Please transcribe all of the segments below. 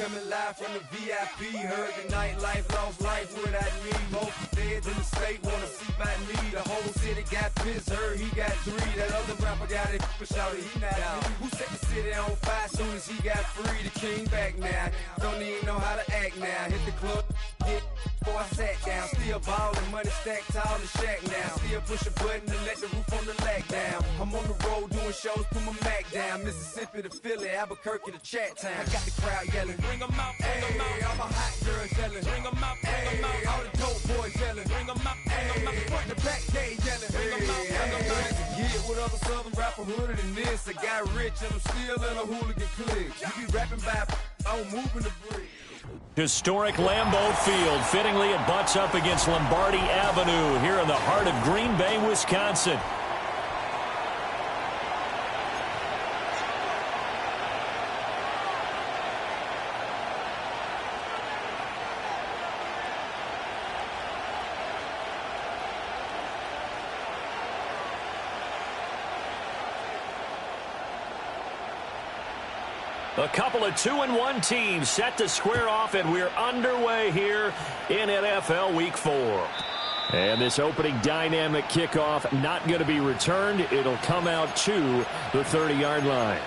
coming live from the VIP. Heard the nightlife, lost life without me. Most feds in the state wanna see by me. The whole city got pissed, heard he got 3. That other rapper got it, but shouted he not out. Who set the city on fire soon as he got free? The king back now, don't even know how to act now. Hit the club, get before I sat down. Still ballin', money stacked tall in shack now. Still push a button to let the roof on the lag down. I'm on the road doing shows, put my Mac down. Mississippi to Philly, Albuquerque to Chat Town. I got the crowd yelling, bring 'em out, bring 'em out. All my hot girls yelling, bring 'em out, bring 'em out. All the dope boys yelling, bring 'em out, bring 'em out. Front to back, they yelling, bring 'em out, bring 'em out. Get with other southern rapper hooded than this. I got rich and I'm still in a hooligan clique. You be rapping by, I'm moving the brick. Historic Lambeau Field. Fittingly, it butts up against Lombardi Avenue here in the heart of Green Bay, Wisconsin. A couple of 2-1 teams set to square off, and we're underway here in NFL Week 4. And this opening dynamic kickoff not going to be returned. It'll come out to the 30-yard line.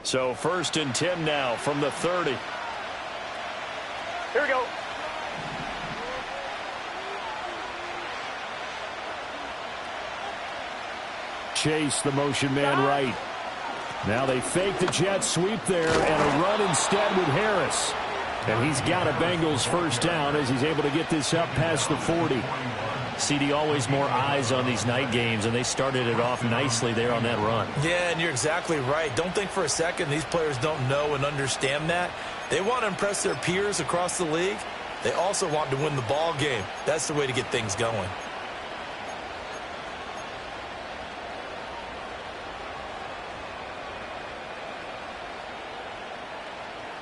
So 1st and 10 now from the 30. Here we go. Chase, the motion man right. Now they fake the jet sweep there and a run instead with Harris. And he's got a Bengals first down as he's able to get this up past the 40. CD, always more eyes on these night games, and they started it off nicely there on that run. Yeah, and you're exactly right. Don't think for a second these players don't know and understand that. They want to impress their peers across the league. They also want to win the ball game. That's the way to get things going.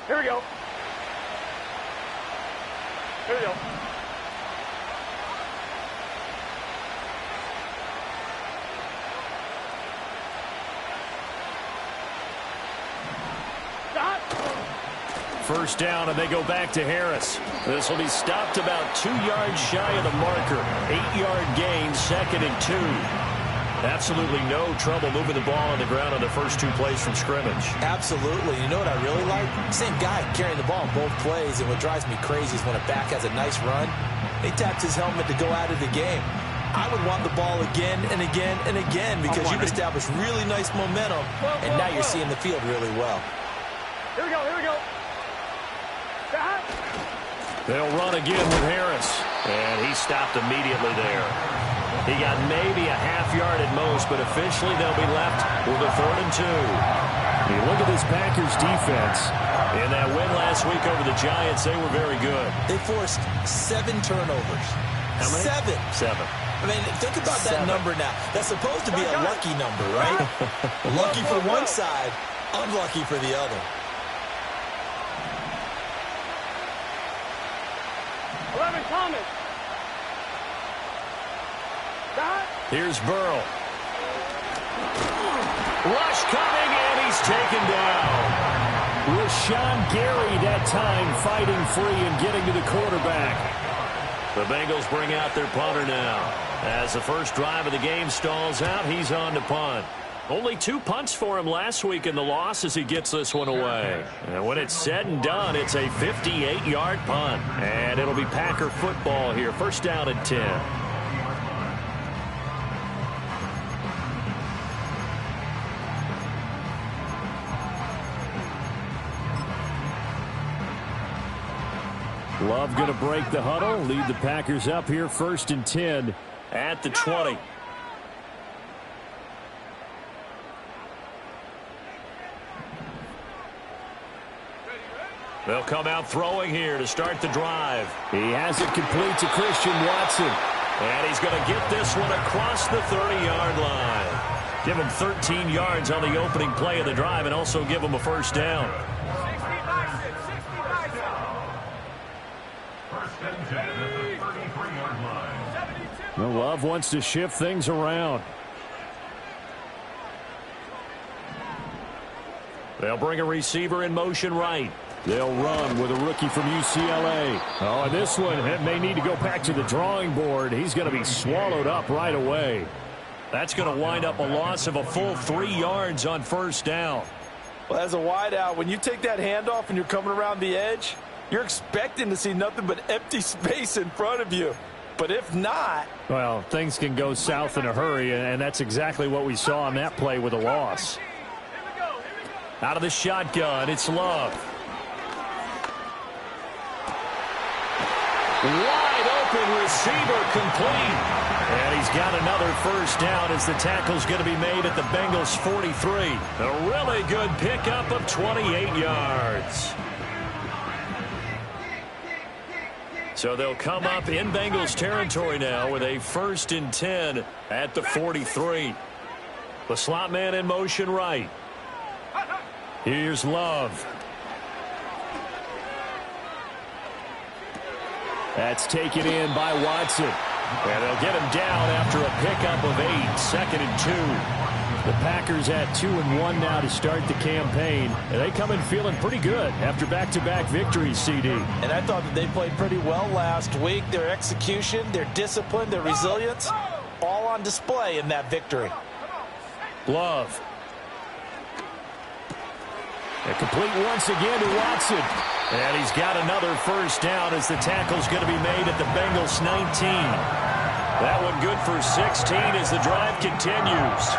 Here we go. Here we go. First down, and they go back to Harris. This will be stopped about 2 yards shy of the marker. 8-yard gain, 2nd and 2. Absolutely no trouble moving the ball on the ground on the first 2 plays from scrimmage. Absolutely. You know what I really like? Same guy carrying the ball in both plays, and what drives me crazy is when a back has a nice run, he taps his helmet to go out of the game. I would want the ball again and again and again because you've established really nice momentum, and now you're seeing the field really well. Here we go, here we go. They'll run again with Harris. And he stopped immediately there. He got maybe a half yard at most, but officially they'll be left with a 3rd and 2. You look at this Packers defense. In that win last week over the Giants, they were very good. They forced 7 turnovers. How many? 7. I mean, think about that number now. That's supposed to be a lucky number, right? Lucky for one side, unlucky for the other. 11, Thomas. Here's Burrow. Rush coming, and he's taken down. Rashawn Gary that time fighting free and getting to the quarterback. The Bengals bring out their punter now. As the first drive of the game stalls out, he's on to punt. Only 2 punts for him last week in the loss as he gets this one away. And when it's said and done, it's a 58-yard punt. And it'll be Packer football here. First down and 10. Love going to break the huddle, lead the Packers up here, 1st and 10 at the 20. They'll come out throwing here to start the drive. He has it complete to Christian Watson. And he's going to get this one across the 30-yard line. Give him 13 yards on the opening play of the drive and also give him a first down. Well, Love wants to shift things around. They'll bring a receiver in motion right. They'll run with a rookie from UCLA. Oh, and this one may need to go back to the drawing board. He's going to be swallowed up right away. That's going to wind up a loss of a full 3 yards on first down. Well, as a wideout, when you take that handoff and you're coming around the edge, you're expecting to see nothing but empty space in front of you. But if not... Well, things can go south in a hurry, and that's exactly what we saw on that play with a loss. Out of the shotgun, it's Love. Wide open receiver complete. And he's got another first down as the tackle's going to be made at the Bengals 43. A really good pickup of 28 yards. So they'll come up in Bengals territory now with a 1st and 10 at the 43. The slot man in motion right. Here's Love. That's taken in by Watson. And they'll get him down after a pickup of 8, 2nd and 2. The Packers at 2-1 now to start the campaign. And they come in feeling pretty good after back-to-back victories, CD. And I thought that they played pretty well last week. Their execution, their discipline, their resilience, all on display in that victory. Love. And complete once again to Watson. And he's got another first down as the tackle's going to be made at the Bengals 19. That one good for 16 as the drive continues.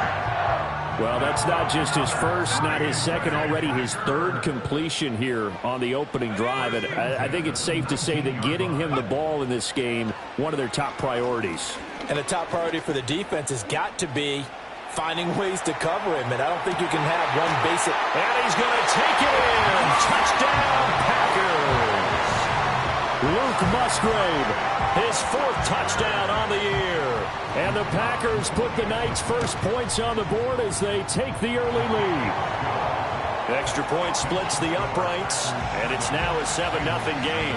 Well, that's not just his first, not his second, already his 3rd completion here on the opening drive. And I think it's safe to say that getting him the ball in this game, one of their top priorities. And a top priority for the defense has got to be finding ways to cover him, and I don't think you can have one basic. And he's going to take it in. Touchdown, Packers. Luke Musgrave, his 4th touchdown on the year. And the Packers put the Knights' first points on the board as they take the early lead. The extra point splits the uprights, and it's now a 7-0 game.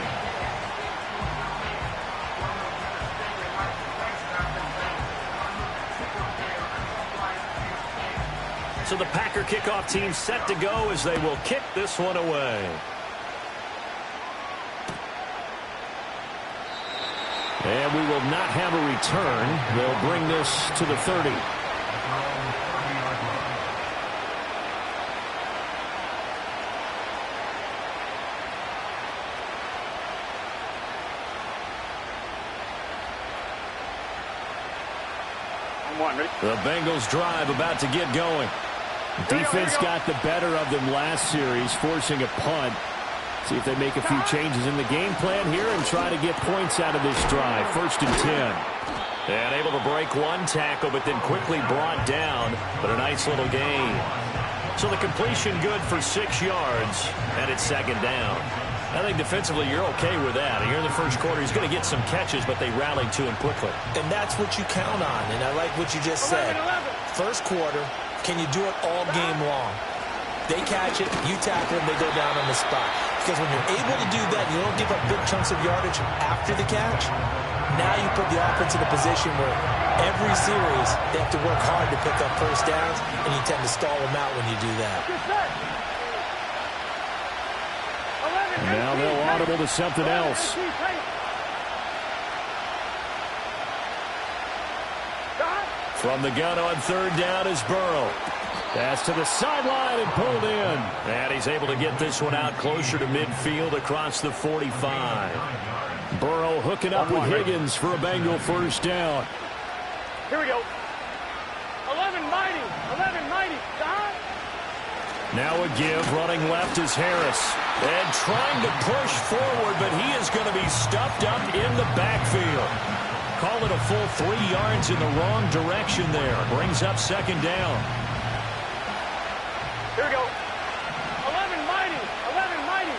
So the Packer kickoff team set to go as they will kick this one away. And we will not have a return. They'll bring this to the 30. The Bengals drive about to get going. Defense got the better of them last series, forcing a punt. See if they make a few changes in the game plan here and try to get points out of this drive. 1st and 10. And able to break one tackle, but then quickly brought down. But a nice little gain. So the completion good for 6 yards, and it's 2nd down. I think defensively you're okay with that. Here in the first quarter, he's going to get some catches, but they rallied to him quickly. And that's what you count on, and I like what you just said. First quarter, can you do it all game long? They catch it, you tackle them, they go down on the spot. Because when you're able to do that, you don't give up big chunks of yardage after the catch. Now you put the offense in a position where every series they have to work hard to pick up first downs, and you tend to stall them out when you do that. And now they'll audible to something else. From the gun on 3rd down is Burrow. Pass to the sideline and pulled in. And he's able to get this one out closer to midfield across the 45. Burrow hooking up with Higgins for a Bengal 1st down. Here we go. 11 mighty. 11 mighty. Now a give, running left is Harris. And trying to push forward, but he is going to be stuffed up in the backfield. Call it a full 3 yards in the wrong direction there. Brings up 2nd down. Here we go. 11 mighty. 11 mighty.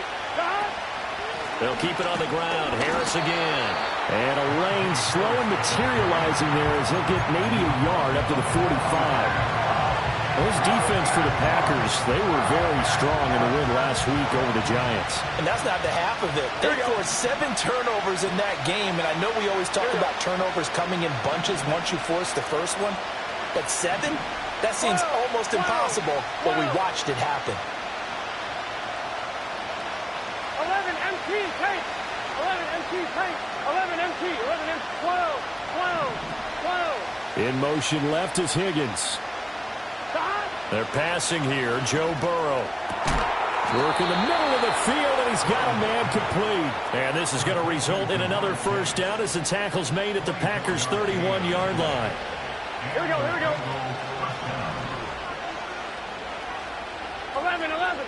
They'll keep it on the ground. Harris again. And a rain slow and materializing there as he'll get maybe a yard up to the 45. Those defense for the Packers, they were very strong in the win last week over the Giants. And that's not the half of it. They forced 7 turnovers in that game, and I know we always talk about turnovers coming in bunches once you force the first one, but 7? That seems almost impossible, but we watched it happen. 11 MT tape. 11 MT tape. 11 MT. 11 MT. 12. 12. 12. In motion left is Higgins. They're passing here. Joe Burrow. Work in the middle of the field, and he's got a man complete. And this is going to result in another 1st down as the tackle's made at the Packers' 31-yard line. Here we go. Here we go. 11. 11.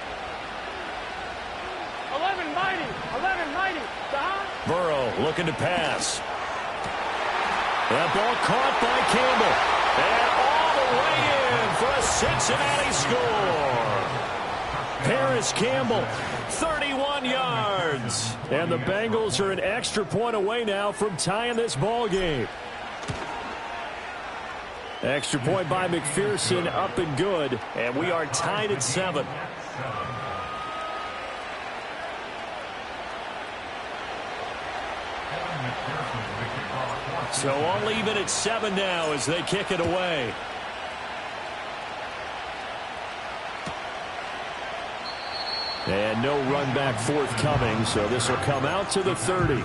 11 mighty. 11 mighty. Burrow looking to pass. That ball caught by Campbell. And all the way in for a Cincinnati score. Paris Campbell, 31 yards. And the Bengals are an extra point away now from tying this ball game. Extra point by McPherson, up and good. And we are tied at 7. So all even at 7 now as they kick it away. And no run back forthcoming, so this will come out to the 30.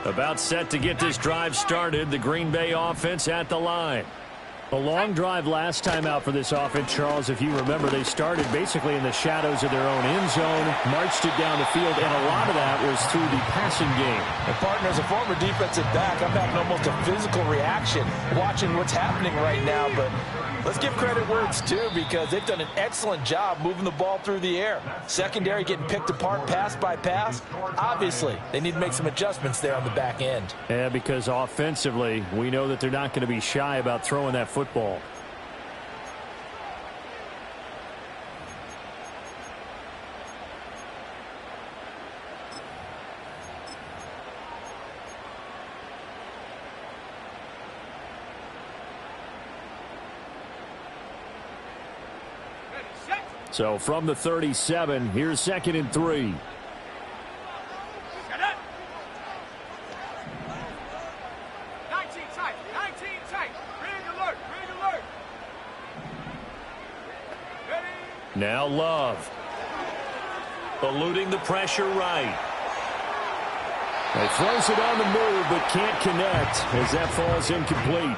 About set to get this drive started. The Green Bay offense at the line. A long drive last time out for this offense, Charles. If you remember, they started basically in the shadows of their own end zone, marched it down the field, and a lot of that was through the passing game. And partner, as a former defensive back, I'm having almost a physical reaction watching what's happening right now, but let's give credit where it's due because they've done an excellent job moving the ball through the air. Secondary getting picked apart pass by pass. Obviously, they need to make some adjustments there on the back end. Yeah, because offensively, we know that they're not going to be shy about throwing that football. So from the 37, here's 2nd and 3. 19 tight. 19 tight. Ring alert. Ring alert. Ready. Now Love. Eluding the pressure right. He throws it on the move but can't connect as that falls incomplete.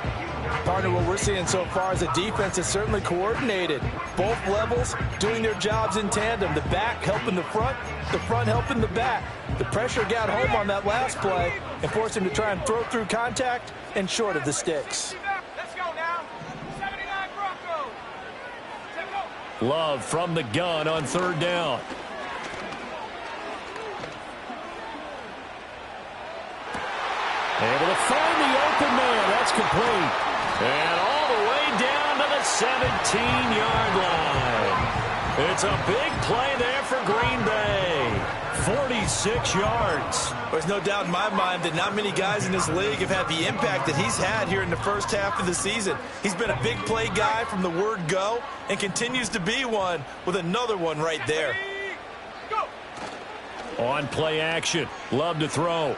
Partner, what we're seeing so far is a defense that's certainly coordinated. Both levels doing their jobs in tandem. The back helping the front helping the back. The pressure got home on that last play and forced him to try and throw through contact and short of the sticks. Let's go now. 79 Broncos. Love from the gun on third down. Able to find the open man. That's complete. And all the way down to the 17-yard line. It's a big play there for Green Bay. 46 yards. There's no doubt in my mind that not many guys in this league have had the impact that he's had here in the first half of the season. He's been a big play guy from the word go and continues to be one with another one right there. On play action. Love to throw.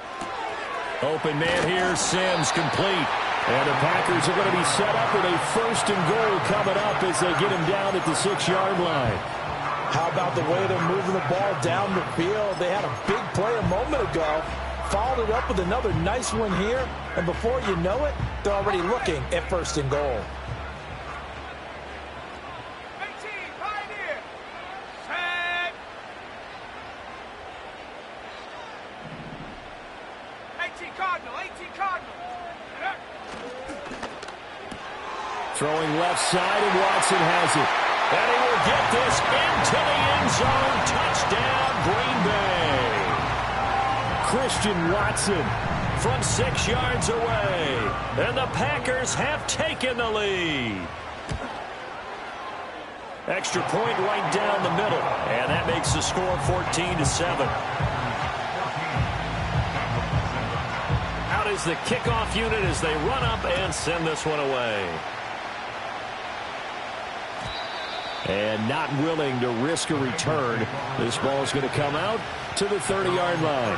Open man here. Sims complete. And the Packers are going to be set up with a 1st and goal coming up as they get him down at the 6-yard line. How about the way they're moving the ball down the field? They had a big play a moment ago, followed it up with another nice one here, and before you know it, they're already looking at 1st and goal. 18, Pioneer. Set. 18 Cardinal, 18 Cardinal. Throwing left side, and Watson has it. And he will get this into the end zone. Touchdown, Green Bay. Christian Watson from 6 yards away. And the Packers have taken the lead. Extra point right down the middle. And that makes the score 14-7. Out is the kickoff unit as they run up and send this one away. And not willing to risk a return. This ball is going to come out to the 30-yard line.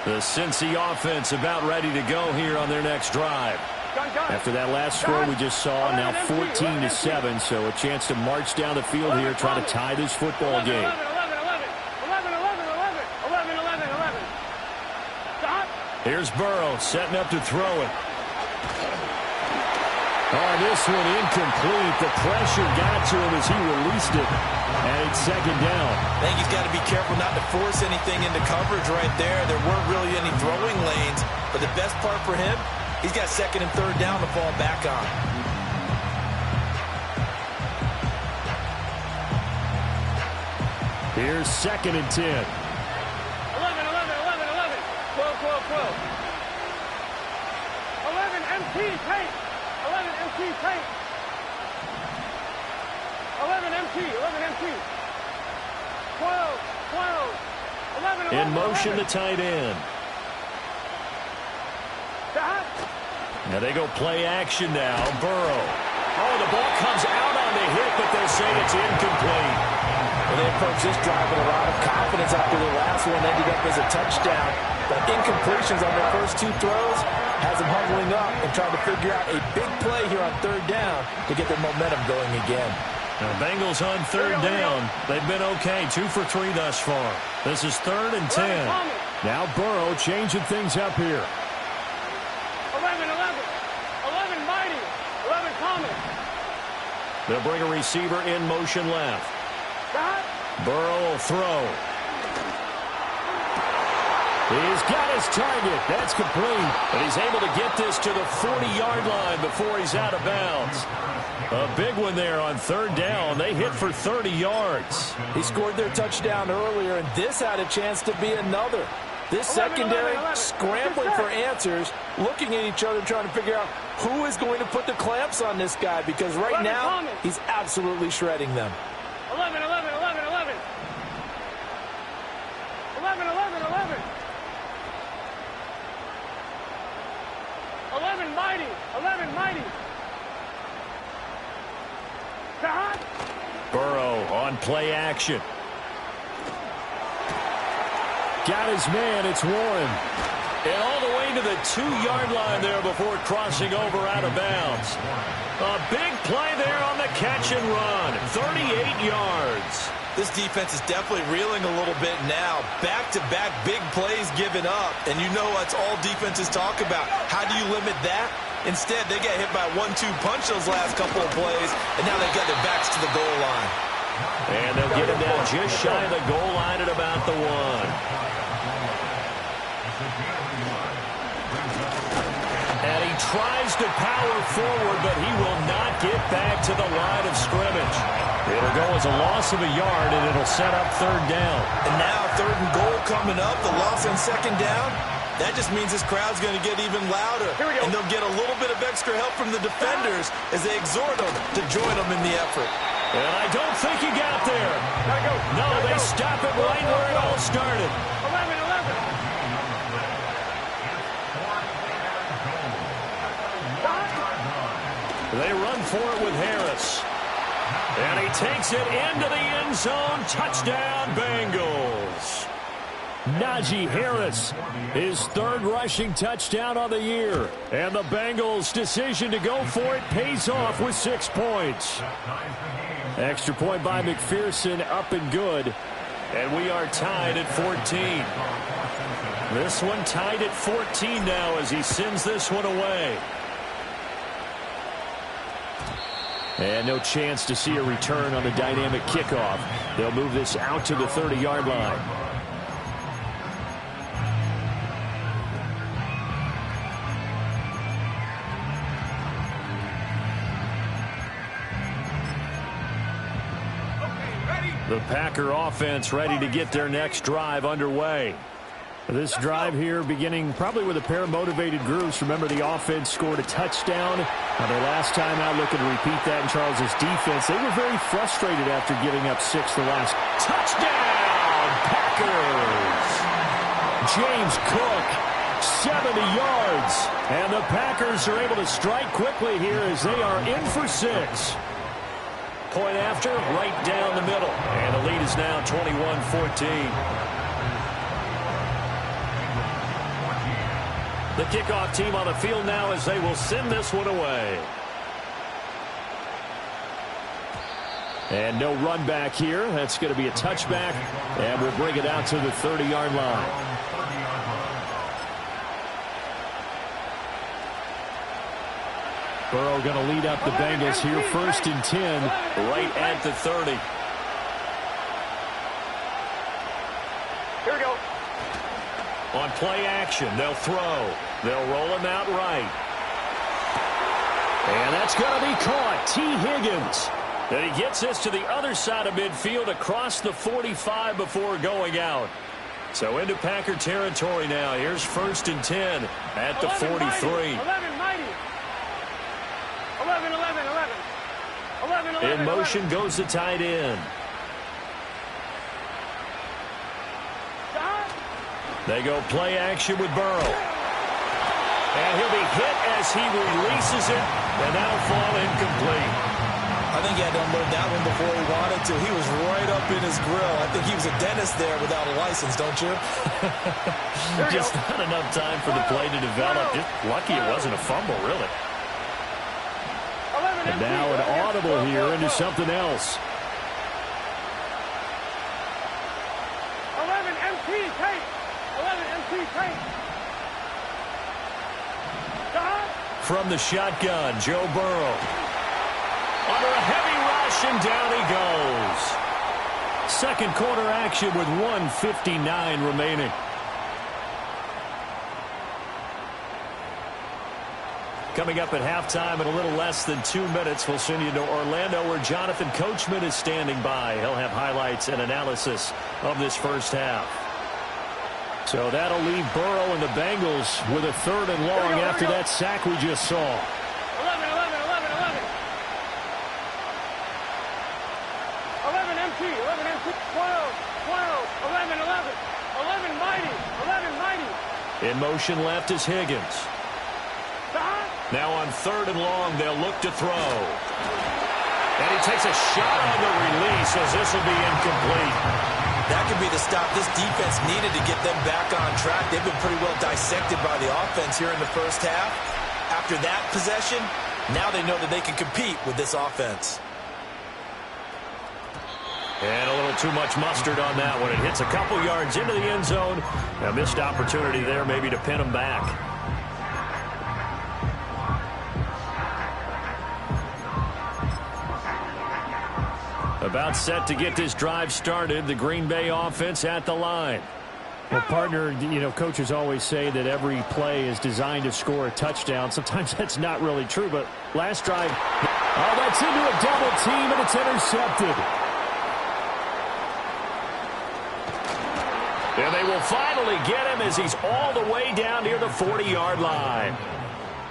The Cincy offense about ready to go here on their next drive. After that last score we just saw, now 14-7, so a chance to march down the field here, try to tie this football game. 11. Stop. Here's Burrow setting up to throw it. Oh, this one incomplete. The pressure got to him as he released it, and it's 2nd down. I think he's got to be careful not to force anything into coverage right there. There weren't really any throwing lanes, but the best part for him, he's got 2nd and 3rd down to fall back on. Here's 2nd and 10. 11. 12. 11 MT tape. 11 MT tape. 11 MT. 12. 11. In motion, the tight end. Stop. Now they go play action now. Burrow. Oh, the ball comes out on the hit, but they'll say it's incomplete. And they approach this drive with a lot of confidence after the last one ended up as a touchdown. But incompletions on their first 2 throws has them huddling up and trying to figure out a big play here on 3rd down to get their momentum going again. Now Bengals on 3rd down. They've been okay, 2 for 3 thus far. This is 3rd and 10. Now Burrow changing things up here. 11 mighty. 11 common. They'll bring a receiver in motion left. Stop. Burrow will throw. He's got his target. That's complete. And he's able to get this to the 40-yard line before he's out of bounds. A big one there on 3rd down. They hit for 30 yards. He scored their touchdown earlier, and this had a chance to be another. This secondary scrambling for answers, looking at each other, trying to figure out who is going to put the clamps on this guy, because right now he's absolutely shredding them. 11. 11 mighty. Stop. Burrow on play action. Got his man. It's Warren. And all the way getting to the 2-yard line there before crossing over out of bounds. A big play there on the catch and run. 38 yards. This defense is definitely reeling a little bit now. Back-to-back big plays given up. And you know that's all defenses talk about. How do you limit that? Instead, they get hit by a 1-2 punch those last couple of plays, and now they've got their backs to the goal line. And they'll get him down just shy of the goal line at about the 1. And he tries to power forward, but he will not get back to the line of scrimmage. It'll go as a loss of a yard, and it'll set up 3rd down. And now 3rd and goal coming up, the loss on 2nd down. That just means this crowd's going to get even louder. And they'll get a little bit of extra help from the defenders as they exhort them to join them in the effort. And I don't think he got there. No, they stop it right where it all started. 11. They run for it with Harris. And he takes it into the end zone. Touchdown, Bengals. Najee Harris, his 3rd rushing touchdown on the year. And the Bengals' decision to go for it pays off with 6 points. Extra point by McPherson, up and good. And we are tied at 14. This one tied at 14 now as he sends this one away. And no chance to see a return on the dynamic kickoff. They'll move this out to the 30-yard line. The Packer offense ready to get their next drive underway. This drive here beginning probably with a pair of motivated groups. Remember, the offense scored a touchdown. Their last time out, looking to repeat that in Charles' defense. They were very frustrated after giving up 6 the last. Touchdown, Packers! James Cook, 70 yards. And the Packers are able to strike quickly here as they are in for 6. Point after, right down the middle. And the lead is now 21-14. The kickoff team on the field now as they will send this one away. And no run back here. That's going to be a touchback. And we'll bring it out to the 30-yard line. Burrow going to lead up the Bengals here. 1st and 10, right at the 30. Here we go. On play action, they'll throw. They'll roll him out right. And that's going to be caught. T. Higgins. And he gets this to the other side of midfield across the 45 before going out. So into Packer territory now. Here's 1st and 10 at the 43. 11. In motion goes the tight end. They go play action with Burrow. And he'll be hit as he releases it, and that'll fall incomplete. I think he had to unload that one before he wanted to. He was right up in his grill. I think he was a dentist there without a license, don't you? Just not enough time for the play to develop. Just lucky it wasn't a fumble, really. And now an audible here into something else. 11 MT tape. 11 MT tape. From the shotgun, Joe Burrow. Under a heavy rush, and down he goes. Second quarter action with 1:59 remaining. Coming up at halftime in a little less than 2 minutes, we'll send you to Orlando where Jonathan Coachman is standing by. He'll have highlights and analysis of this first half. So that'll leave Burrow and the Bengals with a 3rd and long after that sack we just saw. 11. 11 MT, 11 MT, 12, 11 mighty. In motion left is Higgins. Now on 3rd and long, they'll look to throw. And he takes a shot on the release as this will be incomplete. That could be the stop this defense needed to get them back on track. They've been pretty well dissected by the offense here in the first half. After that possession, now they know that they can compete with this offense. And a little too much mustard on that one. It hits a couple yards into the end zone. A missed opportunity there maybe to pin them back. About set to get this drive started. The Green Bay offense at the line. Well, partner, you know, coaches always say that every play is designed to score a touchdown. Sometimes that's not really true, but last drive, oh, that's into a double team, and it's intercepted. And they will finally get him as he's all the way down near the 40-yard line.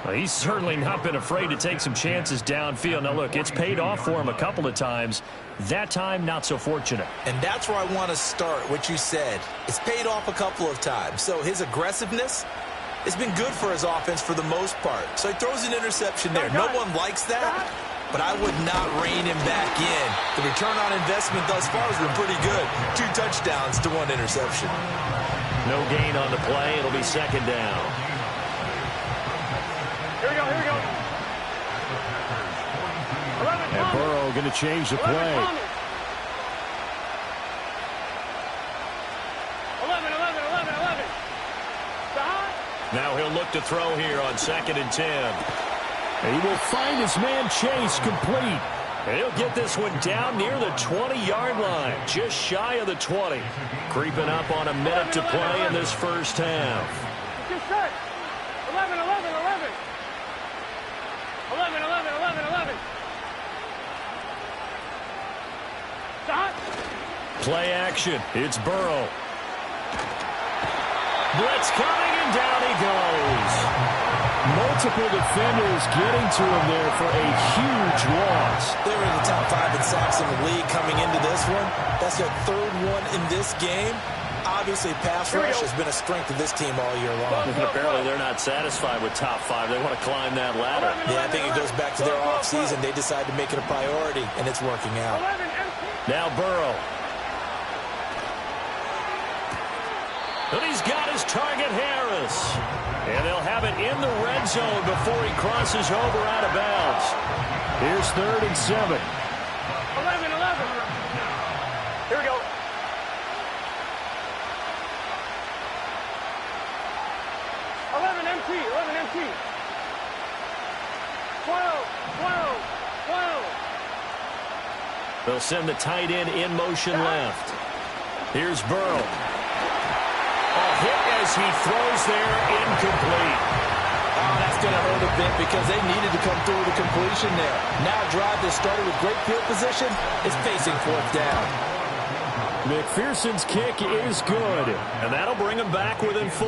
Well, he's certainly not been afraid to take some chances downfield. Now, look, it's paid off for him a couple of times. That time, not so fortunate. And that's where I want to start, what you said. It's paid off a couple of times. So his aggressiveness has been good for his offense for the most part. So he throws an interception there. No one likes that, but I would not rein him back in. The return on investment thus far has been pretty good. 2 touchdowns to 1 interception. No gain on the play. It'll be second down. Here we go, here we go. 11, And Burrow going to change the play. 11, 11, 11. Stop. Now he'll look to throw here on 2nd and 10. And he will find his man Chase complete. And he'll get this one down near the 20-yard line, just shy of the 20. Creeping up on a minute to play in this first half. Just set. 11, 11, 11. 11, 11, 11, 11. Stop. Play action. It's Burrow. Blitz coming, and down he goes. Multiple defenders getting to him there for a huge loss. They were in the top 5 in sacks in the league coming into this one. That's their 3rd one in this game. Obviously, pass rush has been a strength of this team all year long. And apparently they're not satisfied with top 5. They want to climb that ladder. Yeah, I think it goes back to their offseason. They decided to make it a priority, and it's working out. Now Burrow. And he's got his target, Harris. And they'll have it in the red zone before he crosses over out of bounds. Here's 3rd and 7. 11, 11. Here we go. 11 MT, 11 MT. 12, 12, 12. They'll send the tight end in motion left. Here's Burrow. A hit as he throws there, incomplete. Oh, that's going to hurt a bit because they needed to come through with a completion there. Now a drive that started with great field position is facing 4th down. McPherson's kick is good. And that'll bring them back within 4.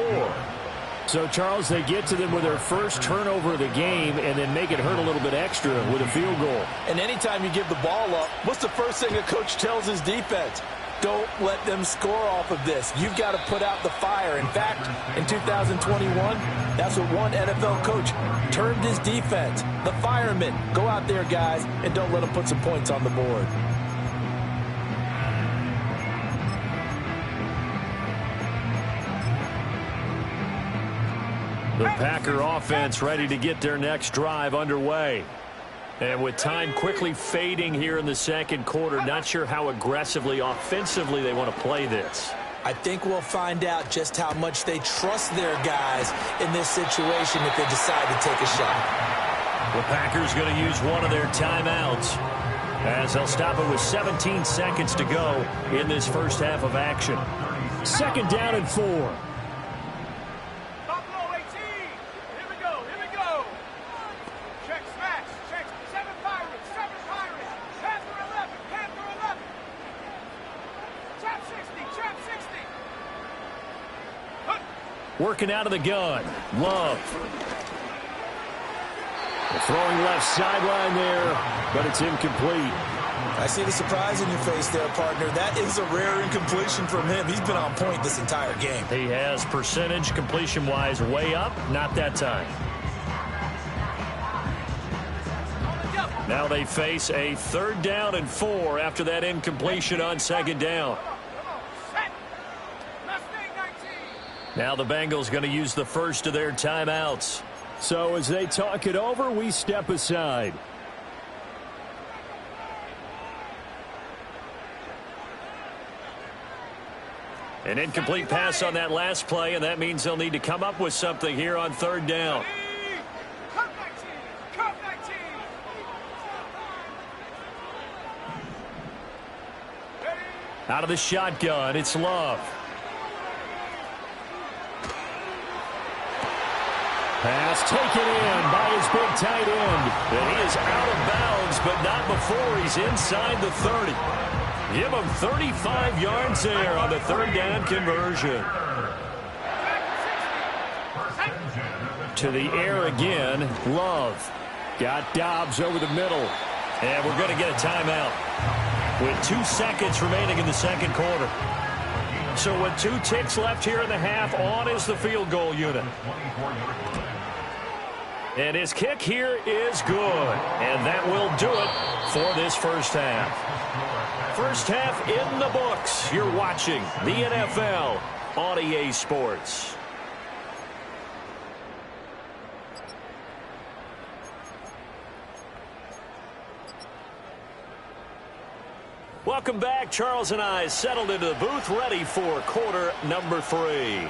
So, Charles, they get to them with their first turnover of the game and then make it hurt a little bit extra with a field goal. And anytime you give the ball up, what's the first thing a coach tells his defense? Don't let them score off of this. You've got to put out the fire. In fact, in 2021, that's what one NFL coach termed his defense. The firemen. Go out there, guys, and don't let them put some points on the board. The Packer offense ready to get their next drive underway. And with time quickly fading here in the second quarter, not sure how aggressively, offensively they want to play this. I think we'll find out just how much they trust their guys in this situation if they decide to take a shot. The Packers going to use one of their timeouts as they'll stop it with 17 seconds to go in this first half of action. 2nd down and 4. Working out of the gun. Love. Throwing left sideline there, but it's incomplete. I see the surprise in your face there, partner. That is a rare incompletion from him. He's been on point this entire game. He has percentage completion-wise way up. Not that time. Now they face a 3rd down and 4 after that incompletion on 2nd down. Now the Bengals going to use the first of their timeouts. So as they talk it over, we step aside. An incomplete pass on that last play, and that means they'll need to come up with something here on third down. Out of the shotgun, it's Love. Pass taken in by his big tight end. And he is out of bounds, but not before he's inside the 30. Give him 35 yards there on the third down conversion. To the air again, Love. Got Dobbs over the middle. And we're going to get a timeout with 2 seconds remaining in the second quarter. So with 2 ticks left here in the half, on is the field goal unit. And his kick here is good. And that will do it for this first half. First half in the books. You're watching the NFL on EA Sports. Welcome back. Charles and I settled into the booth, ready for quarter number 3.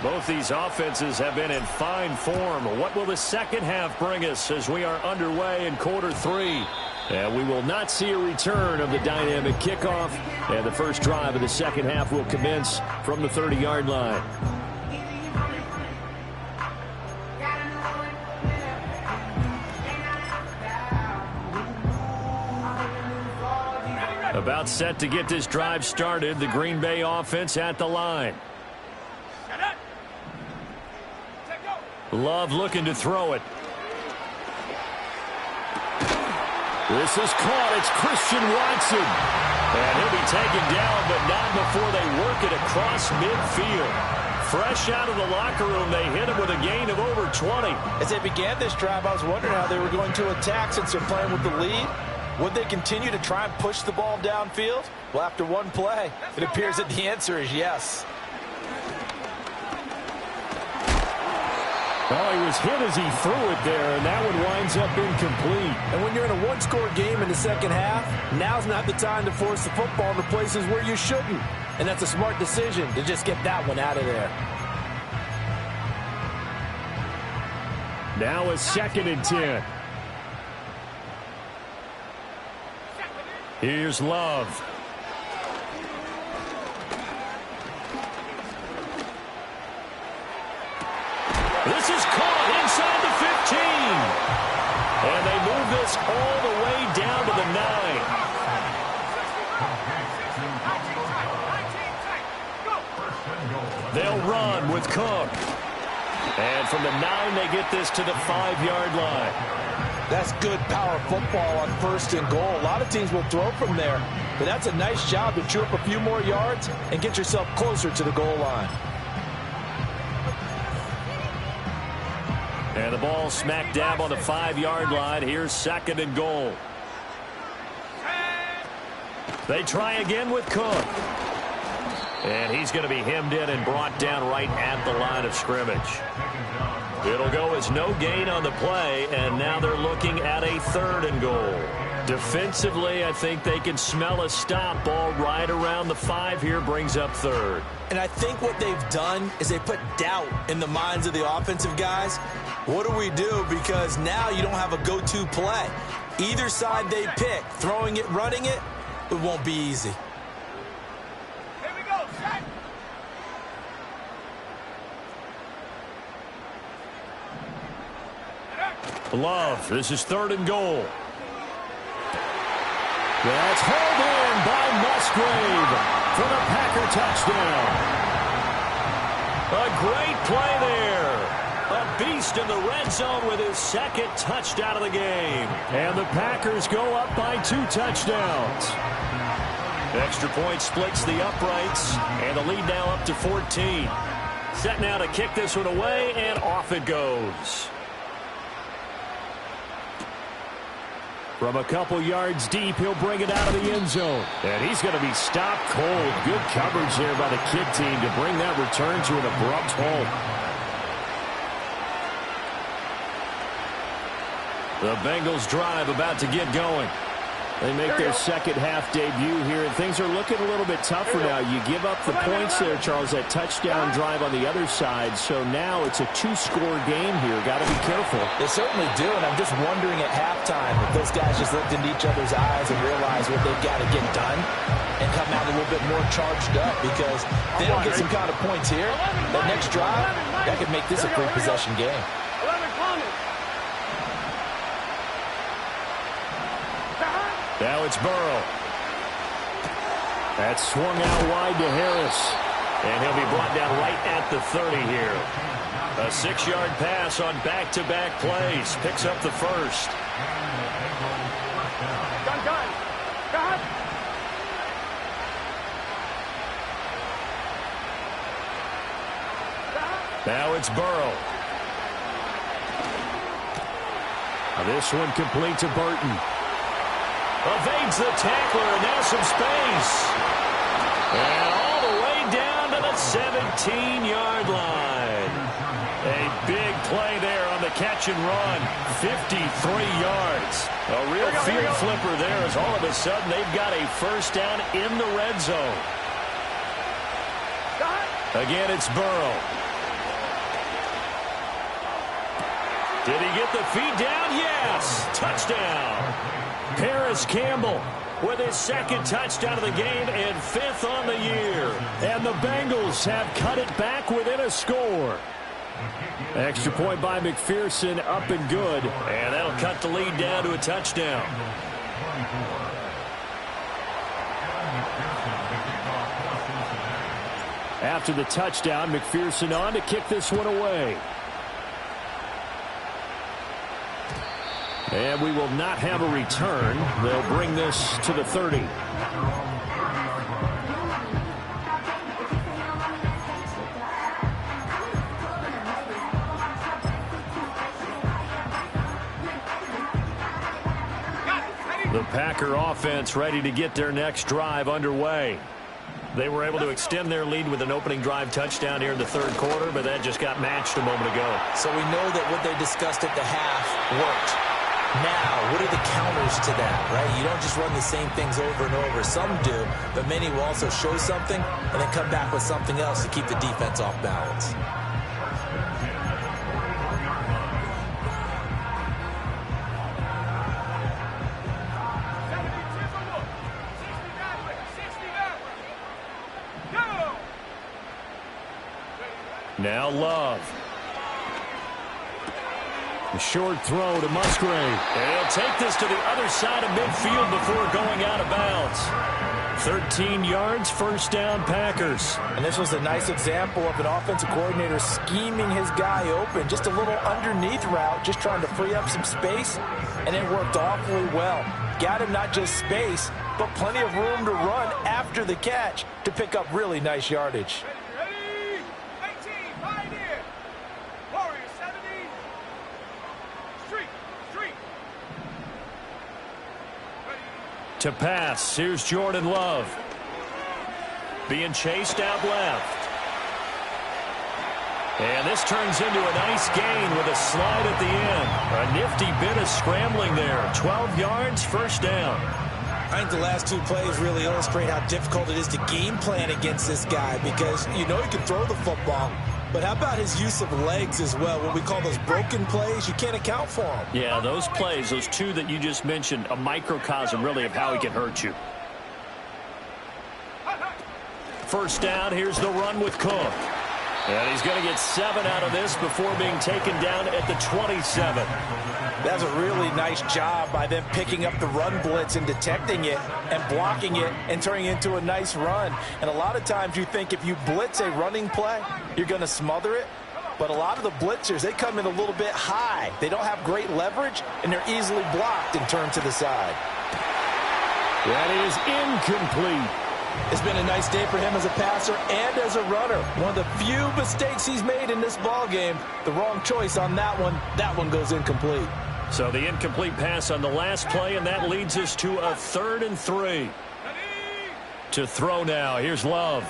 Both these offenses have been in fine form. What will the second half bring us as we are underway in quarter 3? And we will not see a return of the dynamic kickoff. And the first drive of the second half will commence from the 30-yard line. About set to get this drive started. The Green Bay offense at the line. Love looking to throw it. This is caught. It's Christian Watson. And he'll be taken down, but not before they work it across midfield. Fresh out of the locker room, they hit him with a gain of over 20. As they began this drive, I was wondering how they were going to attack since they're playing with the lead. Would they continue to try and push the ball downfield? Well, after one play, it appears that the answer is yes. Oh, he was hit as he threw it there, and that one winds up incomplete. And when you're in a one-score game in the second half, now's not the time to force the football into places where you shouldn't. And that's a smart decision to just get that one out of there. Now a 2nd and 10. Here's Love. This is caught inside the 15. And they move this all the way down to the 9. They'll run with Cook. And from the 9, they get this to the 5-yard line. That's good power football on 1st and goal. A lot of teams will throw from there, but that's a nice job to chew up a few more yards and get yourself closer to the goal line. And the ball smack dab on the 5-yard line. Here's 2nd and goal. They try again with Cook. And he's going to be hemmed in and brought down right at the line of scrimmage. It'll go as no gain on the play, and now they're looking at a 3rd and goal. Defensively, I think they can smell a stop. Ball right around the 5 here, brings up 3rd. And I think what they've done is they put doubt in the minds of the offensive guys. What do we do? Because now you don't have a go-to play. Either side they pick, throwing it, running it, it won't be easy. Here we go, set. Love, this is 3rd and goal. That's hauled in by Musgrave for the Packer touchdown. A great play there. A beast in the red zone with his 2nd touchdown of the game. And the Packers go up by 2 touchdowns. Extra point splits the uprights, and the lead now up to 14. Set now to kick this one away, and off it goes. From a couple yards deep, he'll bring it out of the end zone. And he's going to be stopped cold. Good coverage there by the kick team to bring that return to an abrupt halt. The Bengals drive about to get going. They make their second half debut here, and things are looking a little bit tougher now. You give up the points there, Charles, that touchdown drive on the other side. So now it's a two-score game here. Got to be careful. They certainly do, and I'm just wondering at halftime if those guys just looked into each other's eyes and realized what they've got to get done and come out a little bit more charged up, because they don't get some kind of points here. That next drive, that could make this a three-possession game. 11 Thomas. Now it's Burrow. That's swung out wide to Harris. And he'll be brought down right at the 30 here. A 6-yard pass on back-to-back plays. Picks up the first. Gun. Now it's Burrow. Now this one complete to Burton. Evades the tackler, and now some space. And all the way down to the 17-yard line. A big play there on the catch and run. 53 yards. A real field flipper there, as all of a sudden they've got a first down in the red zone. Again, it's Burrow. Did he get the feet down? Yes. Touchdown. Paris Campbell with his second touchdown of the game and 5th on the year. And the Bengals have cut it back within a score. Extra point by McPherson, up and good. And that'll cut the lead down to a touchdown. After the touchdown, McPherson on to kick this one away. And we will not have a return. They'll bring this to the 30. The Packer offense ready to get their next drive underway. They were able to extend their lead with an opening drive touchdown here in the third quarter, but that just got matched a moment ago. So we know that what they discussed at the half worked. Now, what are the counters to that, right? You don't just run the same things over and over. Some do, but many will also show something and then come back with something else to keep the defense off balance. Now Love. A short throw to Musgrave. And he'll take this to the other side of midfield before going out of bounds. 13 yards, first down, Packers. And this was a nice example of an offensive coordinator scheming his guy open. Just a little underneath route, just trying to free up some space, and it worked awfully well. Got him not just space, but plenty of room to run after the catch to pick up really nice yardage. To pass, here's Jordan Love. Being chased out left. And this turns into a nice gain with a slide at the end. A nifty bit of scrambling there. 12 yards, first down. I think the last two plays really illustrate how difficult it is to game plan against this guy, because you know he can throw the football. But how about his use of legs as well? What we call those broken plays, you can't account for them. Yeah, those plays, those two that you just mentioned, a microcosm really of how he can hurt you. First down, here's the run with Cook. And he's going to get 7 out of this before being taken down at the 27. That's a really nice job by them picking up the run blitz and detecting it and blocking it and turning it into a nice run. And a lot of times you think if you blitz a running play, you're going to smother it. But a lot of the blitzers, they come in a little bit high. They don't have great leverage, and they're easily blocked and turned to the side. That is incomplete. It's been a nice day for him as a passer and as a runner. One of the few mistakes he's made in this ball game. The wrong choice on that one. That one goes incomplete. So the incomplete pass on the last play, and that leads us to a 3rd and 3. To throw now. Here's Love.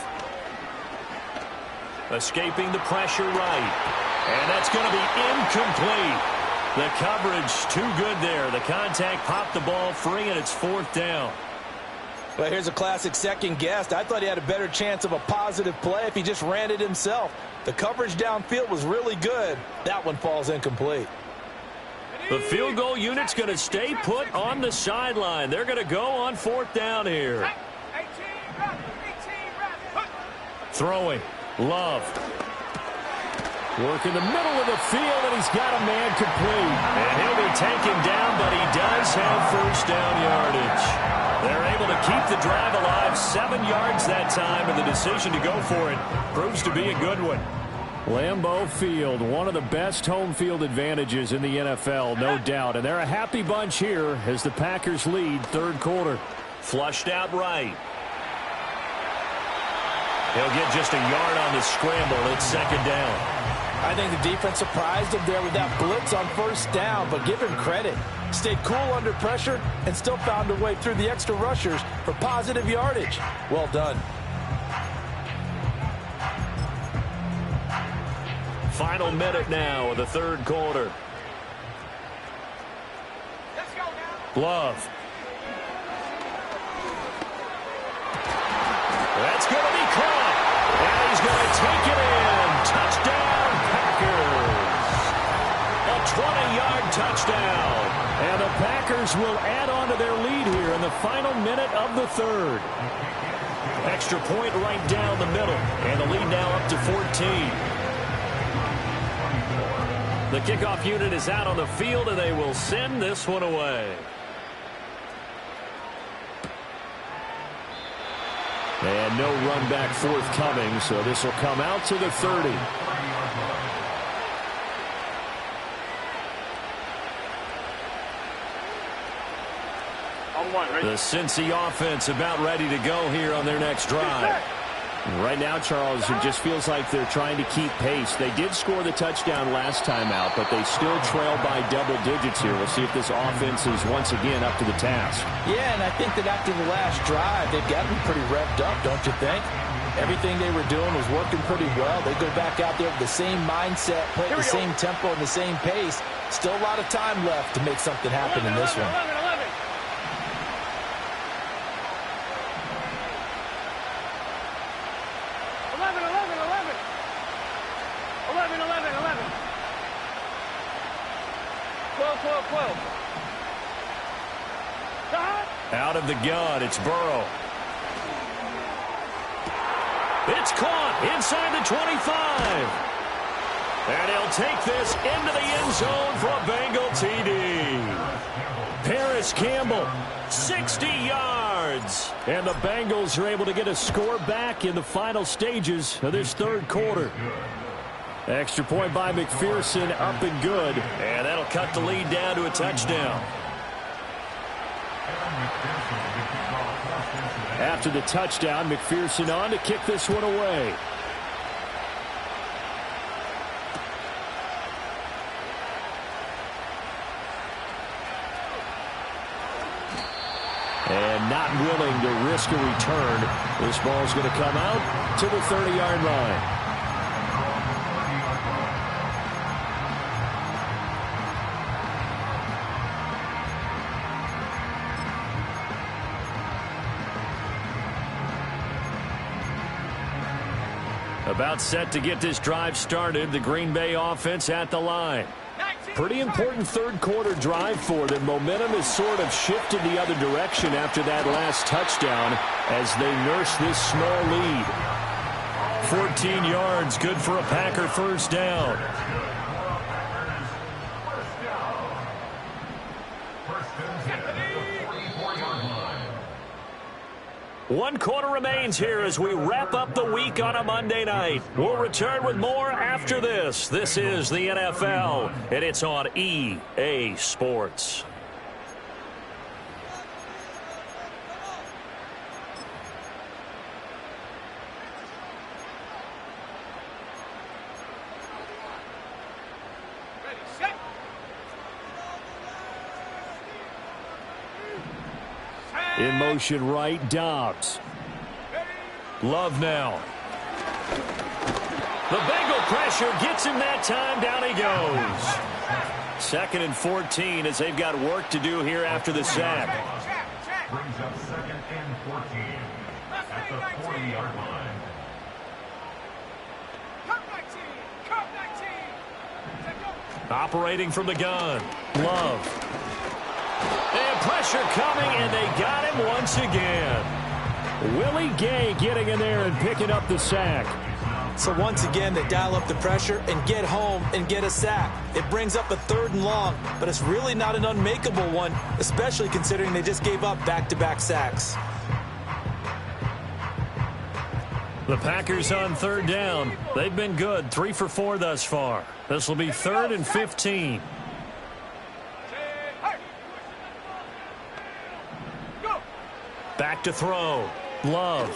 Escaping the pressure right. And that's going to be incomplete. The coverage too good there. The contact popped the ball free, and it's 4th down. Well, here's a classic second guess. I thought he had a better chance of a positive play if he just ran it himself. The coverage downfield was really good. That one falls incomplete. The field goal unit's going to stay put on the sideline. They're going to go on 4th down here. Throwing. Love. Work in the middle of the field, and he's got a man complete. And he'll be taken down, but he does have 1st down yardage. They're able to keep the drive alive, 7 yards that time, and the decision to go for it proves to be a good one. Lambeau Field, one of the best home field advantages in the NFL, no doubt. And they're a happy bunch here as the Packers lead 3rd quarter. Flushed out right. He'll get just a yard on the scramble. It's 2nd down. I think the defense surprised him there with that blitz on 1st down, but give him credit. Stayed cool under pressure and still found a way through the extra rushers for positive yardage. Well done. Final minute now of the 3rd quarter. Love. That's going to be caught. And he's going to take it in. Touchdown, Packers. A 20-yard touchdown. And the Packers will add on to their lead here in the final minute of the 3rd. Extra point right down the middle. And the lead now up to 14. The kickoff unit is out on the field, and they will send this one away. And no run back forthcoming, so this will come out to the 30. The Cincy offense about ready to go here on their next drive. Right now, Charles, it just feels like they're trying to keep pace. They did score the touchdown last time out, but they still trail by double digits here. We'll see if this offense is once again up to the task. Yeah, and I think that after the last drive, they've got to be pretty revved up, don't you think? Everything they were doing was working pretty well. They go back out there with the same mindset, play at the same tempo and the same pace. Still a lot of time left to make something happen in this one. 12. Out of the gun, it's Burrow. It's caught inside the 25. And he'll take this into the end zone for a Bengal TD. Paris Campbell, 60 yards. And the Bengals are able to get a score back in the final stages of this 3rd quarter. Extra point by McPherson, up and good. And that'll cut the lead down to a touchdown. After the touchdown, McPherson on to kick this one away. And not willing to risk a return. This ball's going to come out to the 30-yard line. About set to get this drive started. The Green Bay offense at the line. Pretty important 3rd quarter drive for them. Momentum has sort of shifted the other direction after that last touchdown as they nurse this small lead. 14 yards, good for a Packer 1st down. One quarter remains here as we wrap up the week on a Monday night. We'll return with more after this. This is the NFL, and it's on EA Sports. In motion right, Dobbs. Love now. The Bengal pressure gets him that time. Down he goes. 2nd and 14 as they've got work to do here after the sack. Brings up 2nd and 14 at the 40-yard line. Operating from the gun. Love. And pressure coming, and they got him once again. Willie Gay getting in there and picking up the sack. So once again, they dial up the pressure and get home and get a sack. It brings up a 3rd and long, but it's really not an unmakeable one, especially considering they just gave up back-to-back sacks. The Packers on 3rd down. They've been good, 3 for 4 thus far. This will be 3rd and 15. Back to throw. Love.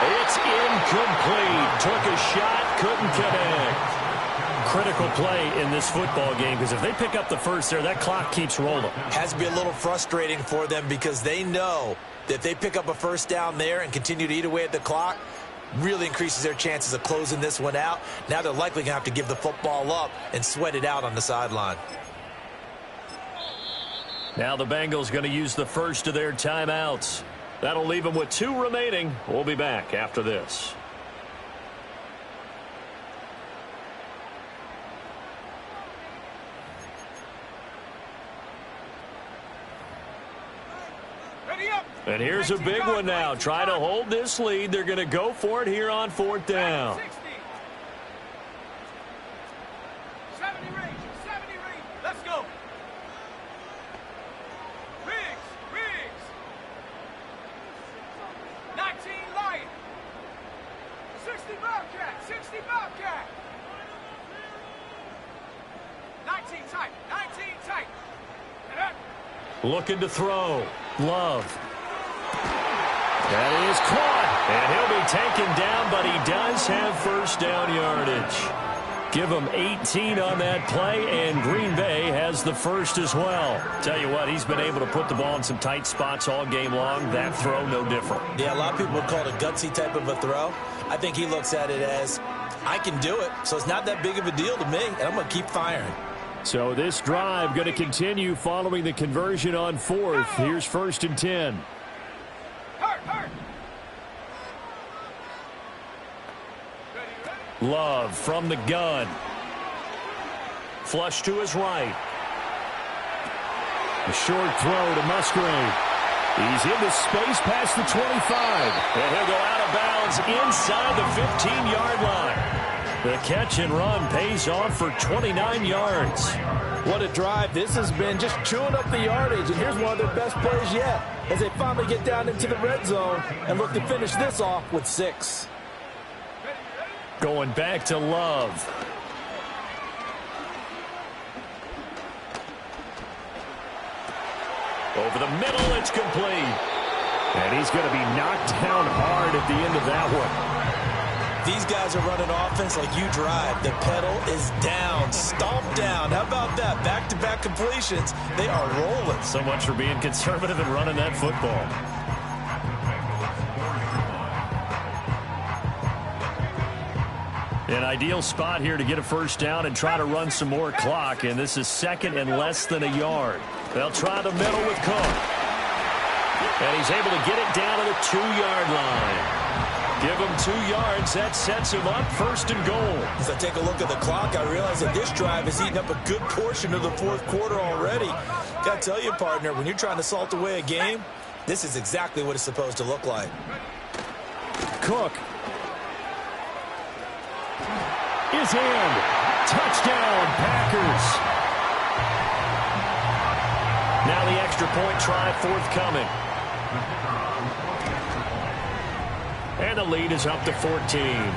It's incomplete. Took a shot, couldn't connect. Critical play in this football game, because if they pick up the first there, that clock keeps rolling. Has to be a little frustrating for them because they know that if they pick up a first down there and continue to eat away at the clock, really increases their chances of closing this one out. Now they're likely going to have to give the football up and sweat it out on the sideline. Now the Bengals going to use the first of their timeouts. That'll leave them with 2 remaining. We'll be back after this. And here's a big one now. Try to hold this lead. They're going to go for it here on 4th down. 70 range. Let's go. Riggs. 19 Lion. 60 Bobcat. 19 tight. Looking to throw. Love. That is caught. And he'll be taken down, but he does have first down yardage. Give him 18 on that play, and Green Bay has the first as well. Tell you what, he's been able to put the ball in some tight spots all game long. That throw, no different. Yeah, a lot of people would call it a gutsy type of a throw. I think he looks at it as, I can do it, so it's not that big of a deal to me, and I'm going to keep firing. So this drive going to continue following the conversion on 4th. Here's 1st and 10. Love from the gun. Flush to his right. A short throw to Musgrave. He's into space past the 25. And he'll go out of bounds inside the 15-yard line. The catch and run pays off for 29 yards. What a drive. This has been just chewing up the yardage, and here's one of their best plays yet as they finally get down into the red zone and look to finish this off with 6. Going back to Love. Over the middle, it's complete. And he's going to be knocked down hard at the end of that one. These guys are running offense like you drive. The pedal is down, stomped down. How about that? Back-to-back completions. They are rolling. So much for being conservative and running that football. An ideal spot here to get a first down and try to run some more clock, and this is 2nd and less than a yard. They'll try the middle with Cook. And he's able to get it down to the 2-yard line. Give him 2 yards. That sets him up 1st and goal. As I take a look at the clock, I realize that this drive has eaten up a good portion of the 4th quarter already. Got to tell you, partner, when you're trying to salt away a game, this is exactly what it's supposed to look like. Cook is in. Touchdown, Packers. Now the extra point try forthcoming. And the lead is up to 14.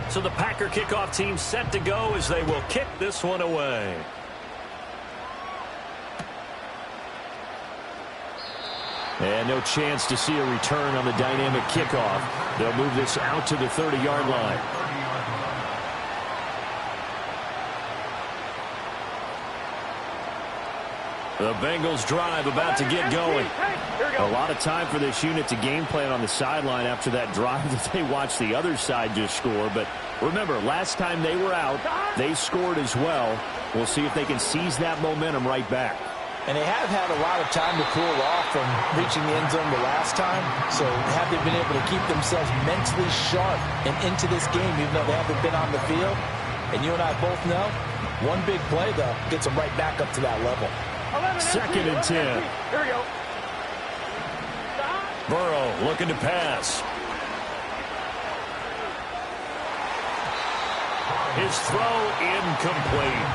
So the Packer kickoff team set to go as they will kick this one away. And no chance to see a return on the dynamic kickoff. They'll move this out to the 30-yard line. The Bengals drive about to get going. A lot of time for this unit to game plan on the sideline after that drive that they watched the other side just score. But remember, last time they were out, they scored as well. We'll see if they can seize that momentum right back. And they have had a lot of time to cool off from reaching the end zone the last time. So have they been able to keep themselves mentally sharp and into this game, even though they haven't been on the field? And you and I both know, one big play, though, gets them right back up to that level. 2nd and 10. Here we go. Burrow looking to pass. His throw incomplete.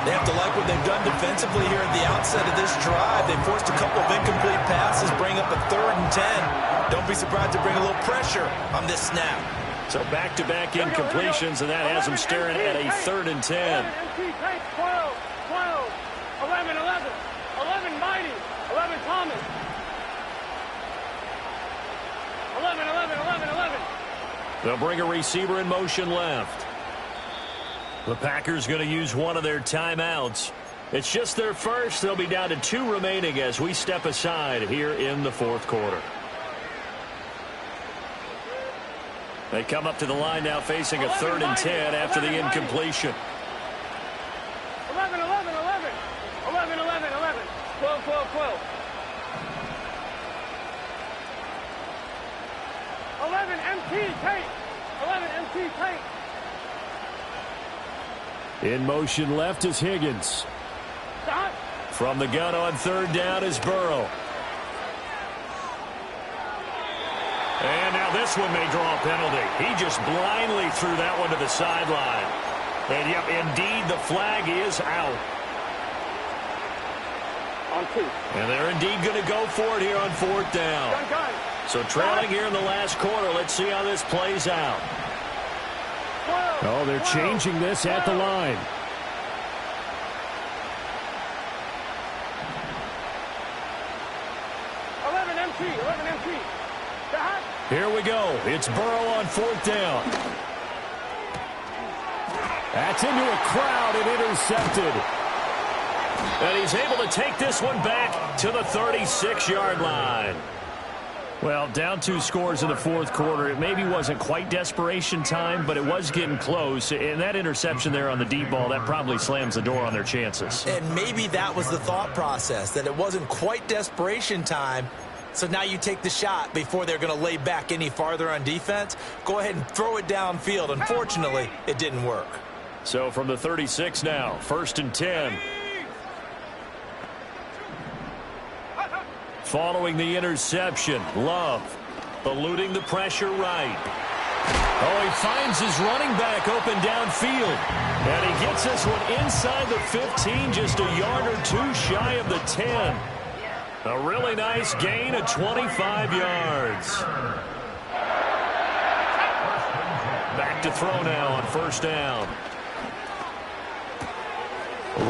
They have to like what they've done defensively here at the outset of this drive. They forced a couple of incomplete passes, bring up a 3rd and 10. Don't be surprised to bring a little pressure on this snap. So back-to-back incompletions, and that has them staring at a 3rd and 10. 12, 12, 11, 11, 11 Mighty, 11 Thomas. 11, 11, 11, 11. They'll bring a receiver in motion left. The Packers going to use one of their timeouts. It's just their first. They'll be down to 2 remaining as we step aside here in the 4th quarter. They come up to the line now facing a 3rd and 10 after the incompletion. 11, 11, 11. 11, 11, 11. 12, 12, 12. 11 MT Tate. 11 MT Tate. In motion left is Higgins. Stop. From the gun on 3rd down is Burrow. And now this one may draw a penalty. He just blindly threw that one to the sideline. And, yep, indeed, the flag is out. On 2. And they're indeed going to go for it here on 4th down. Gun. So trailing here in the last quarter. Let's see how this plays out. 12, Oh, they're 12, changing this at the line. 11 MT. 11 MT. Stop. Here we go. It's Burrow on 4th down. That's into a crowd and intercepted. And he's able to take this one back to the 36-yard line. Well, down 2 scores in the 4th quarter. It maybe wasn't quite desperation time, but it was getting close. And that interception there on the deep ball, that probably slams the door on their chances. And maybe that was the thought process, that it wasn't quite desperation time. So now you take the shot before they're going to lay back any farther on defense. Go ahead and throw it downfield. Unfortunately, it didn't work. So from the 36 now, 1st and 10. Following the interception, Love eluding the pressure right. Oh, he finds his running back open downfield. And he gets this one inside the 15, just a yard or 2 shy of the 10. A really nice gain of 25 yards. Back to throw now on 1st down.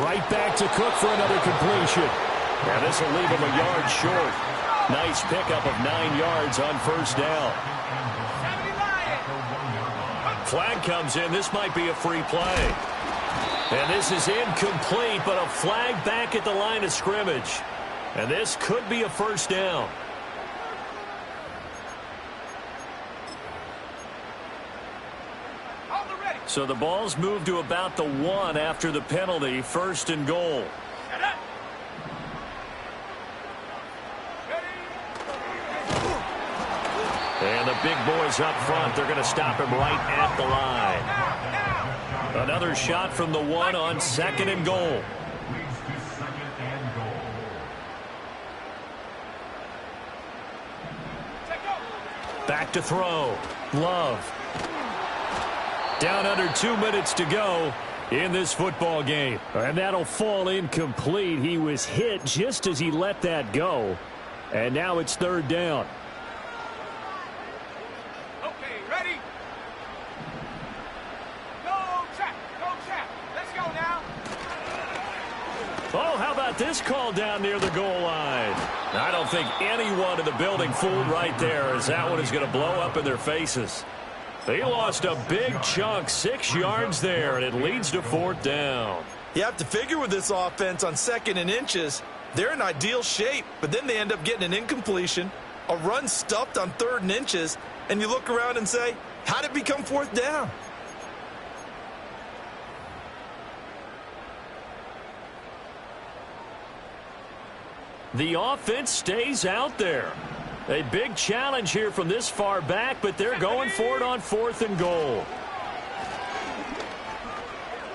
Right back to Cook for another completion. And this will leave him a yard short. Nice pickup of 9 yards on 1st down. Flag comes in. This might be a free play. And this is incomplete, but a flag back at the line of scrimmage. And this could be a 1st down. So the ball's moved to about the 1 after the penalty. 1st and goal. And the big boys up front, they're going to stop him right at the line. Another shot from the 1 on 2nd and goal. Back to throw. Love. Down under 2 minutes to go in this football game. And that'll fall incomplete. He was hit just as he let that go. And now it's 3rd down. Okay, ready? Go, Jack. Let's go now. Oh, how about this call down near the goal line? I don't think anyone in the building fooled right there, as that one is going to blow up in their faces. They lost a big chunk, 6 yards there, and it leads to 4th down. You have to figure with this offense on 2nd and inches, They're in ideal shape, but then they end up getting an incompletion, a run stuffed on 3rd and inches, and you look around and say, how did it become 4th down? The offense stays out there. A big challenge here from this far back, but they're going for it on 4th and goal.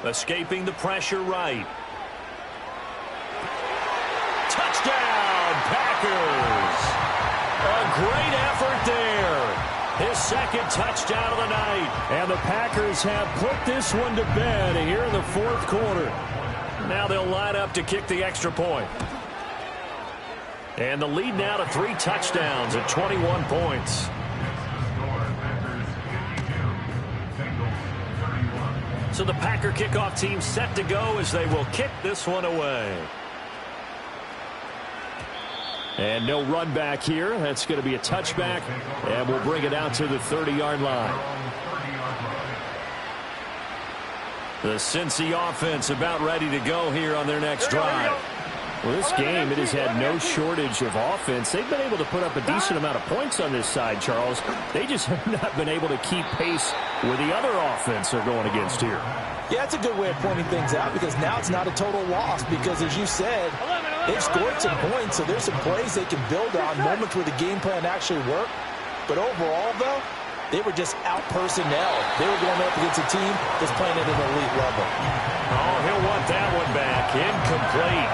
Escaping the pressure right. Touchdown, Packers! A great effort there. His 2nd touchdown of the night. And the Packers have put this one to bed here in the 4th quarter. Now they'll line up to kick the extra point. And the lead now to 3 touchdowns at 21 points. So the Packer kickoff team set to go as they will kick this one away. And no run back here. That's going to be a touchback. And we'll bring it out to the 30-yard line. The Cincy offense about ready to go here on their next drive. Well, this game, it has had no shortage of offense. They've been able to put up a decent amount of points on this side, Charles. They just have not been able to keep pace with the other offense they're going against here. Yeah, it's a good way of pointing things out because now it's not a total loss because, as you said, they've scored some points, so there's some plays they can build on, moments where the game plan actually worked. But overall, though, they were just out-personnel. They were going up against a team that's playing at an elite level. Oh, he'll want that one back. Incomplete.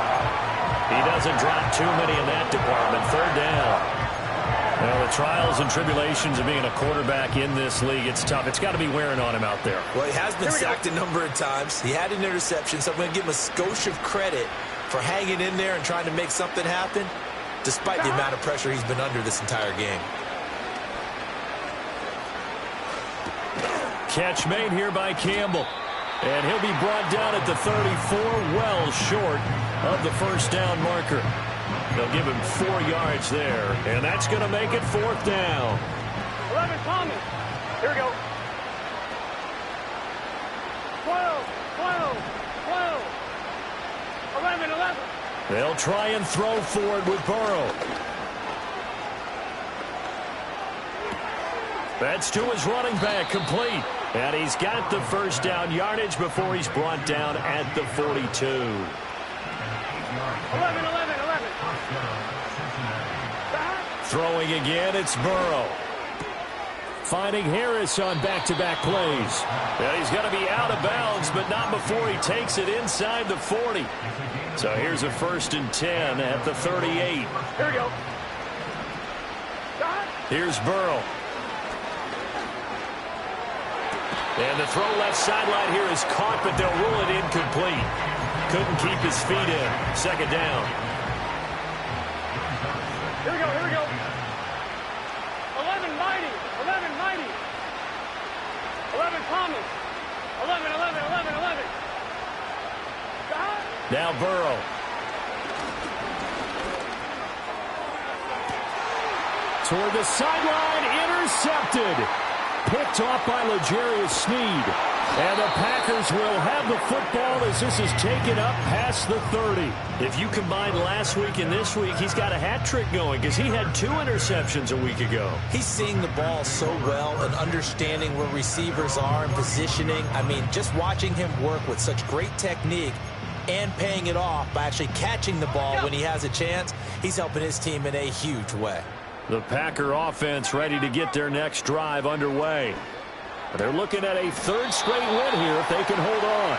He doesn't drop too many in that department. 3rd down. Well, the trials and tribulations of being a quarterback in this league, it's tough. It's got to be wearing on him out there. Well, he has been sacked a number of times. He had an interception, so I'm going to give him a skosh of credit for hanging in there and trying to make something happen, despite the amount of pressure he's been under this entire game. Catch made here by Campbell. And he'll be brought down at the 34, well short of the 1st down marker. They'll give him 4 yards there, and that's going to make it 4th down. 11 Thomas. Here we go. 12, 11. They'll try and throw for it with Burrow. That's to his running back, complete. And he's got the 1st down yardage before he's brought down at the 42. 11. Throwing again, it's Burrow. Finding Harris on back-to-back plays. Well, he's going to be out of bounds, but not before he takes it inside the 40. So here's a 1st and 10 at the 38. Here we go. Here's Burrow. And the throw left sideline here is caught, but they'll rule it incomplete. Couldn't keep his feet in. 2nd down. Here we go. 11 Mighty. 11 Thomas. 11. Now Burrow. Toward the sideline, intercepted. Picked off by L'Jarius Sneed. And the Packers will have the football as this is taken up past the 30. If you combine last week and this week, he's got a hat trick going because he had 2 interceptions a week ago. He's seeing the ball so well and understanding where receivers are and positioning. I mean, just watching him work with such great technique and paying it off by actually catching the ball when he has a chance, he's helping his team in a huge way. The Packer offense ready to get their next drive underway. They're looking at a 3rd straight win here if they can hold on.